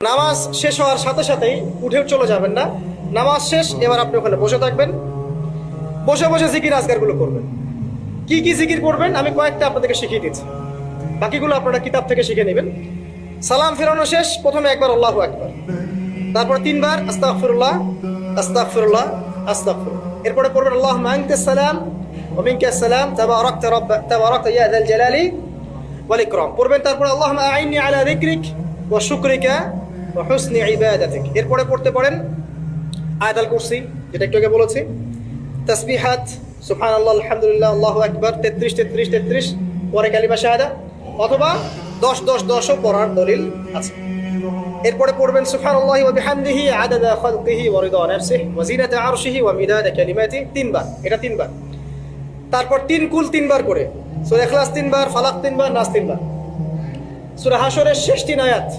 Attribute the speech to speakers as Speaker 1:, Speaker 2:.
Speaker 1: নামাজ শেষ হওয়ার সাথে সাথেই উঠে চলে যাবেন না। নামাজ শেষ, এবার আপনি ওখানে বসে থাকবেন, বসে বসে জিকির আজকারগুলো করবেন। কি কি জিকির করবেন আমি কয়েকটা আপনাদেরকে শিখিয়ে দিচ্ছি, বাকিগুলো আপনারা কিতাব থেকে শিখে নেবেন। সালাম ফেরানো শেষ, প্রথমে একবার আল্লাহু আকবার, তারপর তিনবার আস্তাগফিরুল্লাহ আস্তাগফিরুল্লাহ আস্তাগফিরুল্লাহ, এরপরে পড়বেন আল্লাহুম্মা আনতাস সালাম ওয়া মিনকাস সালাম তাবারাকতা ইয়া যাল জালালি ওয়াল ইকরাম পড়বেন। তারপর আল্লাহুম্মা আইন্নি আলা যিকরিক ওয়া শুকরিকা ওয়া হুসনি ইবাদাতিক। এরপরে পড়তে পারেন আয়াতুল কুরসি, যেটা একটু আগে বলেছি, তাসবিহাত সুবহানাল্লাহ আলহামদুলিল্লাহ আল্লাহু আকবার 33 33 33, পরে কালিমা শাহাদা, অথবা 10 10 10ও পড়ার দলিল আছে। এরপরে পড়বেন সুবহানাল্লাহি ওয়া বিহামদিহি আদাদা খালকিহি ওয়া রিদা নাফসিহি ওয়া জিনাতা আরশিহি ওয়া মিদাদা কালিমাতিহি, তিনবার, এটা তিনবার। তারপর তিন কুল তিনবার করে, সূরা ইখলাস তিনবার, ফালাক তিনবার, নাস তিনবার। সূরা হাশরের শেষ তিন আয়াত